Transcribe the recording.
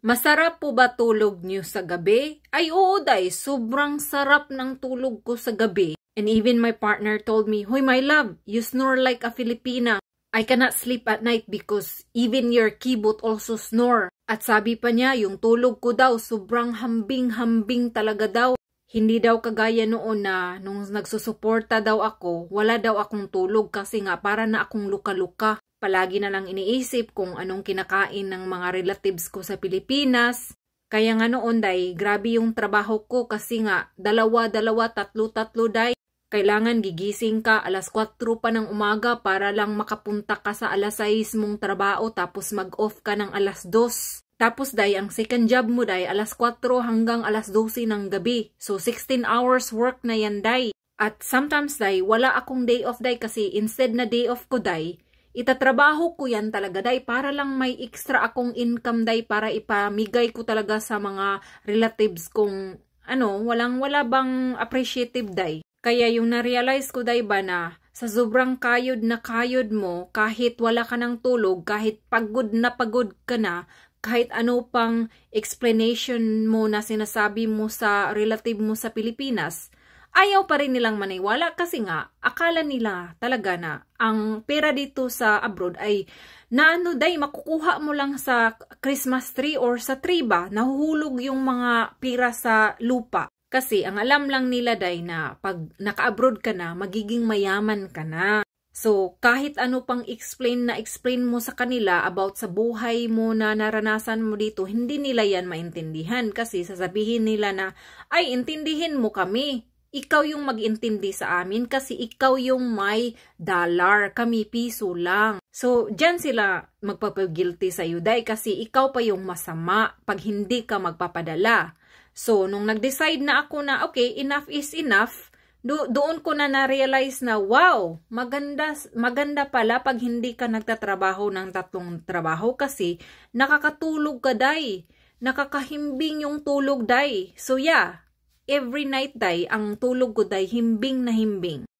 Masarap po ba tulog niyo sa gabi? Ay oo day, sobrang sarap ng tulog ko sa gabi. And even my partner told me, "Hoy my love, you snore like a Filipina. I cannot sleep at night because even your kibot also snore." At sabi pa niya, yung tulog ko daw, sobrang hambing-hambing talaga daw. Hindi daw kagaya noon na nung nagsusuporta daw ako, wala daw akong tulog kasi nga para na akong luka-luka. Palagi na lang iniisip kung anong kinakain ng mga relatives ko sa Pilipinas. Kaya nga noon day, grabe yung trabaho ko kasi nga dalawa-dalawa, tatlo-tatlo day. Kailangan gigising ka alas 4 pa ng umaga para lang makapunta ka sa alas 6 mong trabaho tapos mag-off ka ng alas 2. Tapos day, ang second job mo day, alas 4 hanggang alas 12 ng gabi. So 16 hours work na yan day. At sometimes day, wala akong day off day kasi instead na day off ko day, itatrabaho ko yan talaga day para lang may extra akong income day para ipamigay ko talaga sa mga relatives kong wala bang appreciative day. Kaya yung na-realize ko day ba na sa sobrang kayod na kayod mo, kahit wala ka ng tulog, kahit pagod na pagod ka na, kahit ano pang explanation mo na sinasabi mo sa relative mo sa Pilipinas, ayaw pa rin nilang maniwala kasi nga akala nila talaga na ang pera dito sa abroad ay makukuha mo lang sa Christmas tree or sa tree ba, nahuhulog yung mga pera sa lupa. Kasi ang alam lang nila day na pag naka-abroad ka na, magiging mayaman ka na. So kahit ano pang explain mo sa kanila about sa buhay mo na naranasan mo dito, hindi nila yan maintindihan kasi sasabihin nila na, ay intindihin mo kami. Ikaw yung mag-intindi sa amin kasi ikaw yung may dollar, kami piso lang. So, dyan sila magpapag-guilty sa day kasi ikaw pa yung masama pag hindi ka magpapadala. So, nung nag-decide na ako na, okay, enough is enough, doon ko na na-realize na, wow, maganda pala pag hindi ka nagtatrabaho ng 3 trabaho kasi nakakatulog ka day. Nakakahimbing yung tulog day. So, yeah. Every night day, ang tulog ko day, himbing na himbing.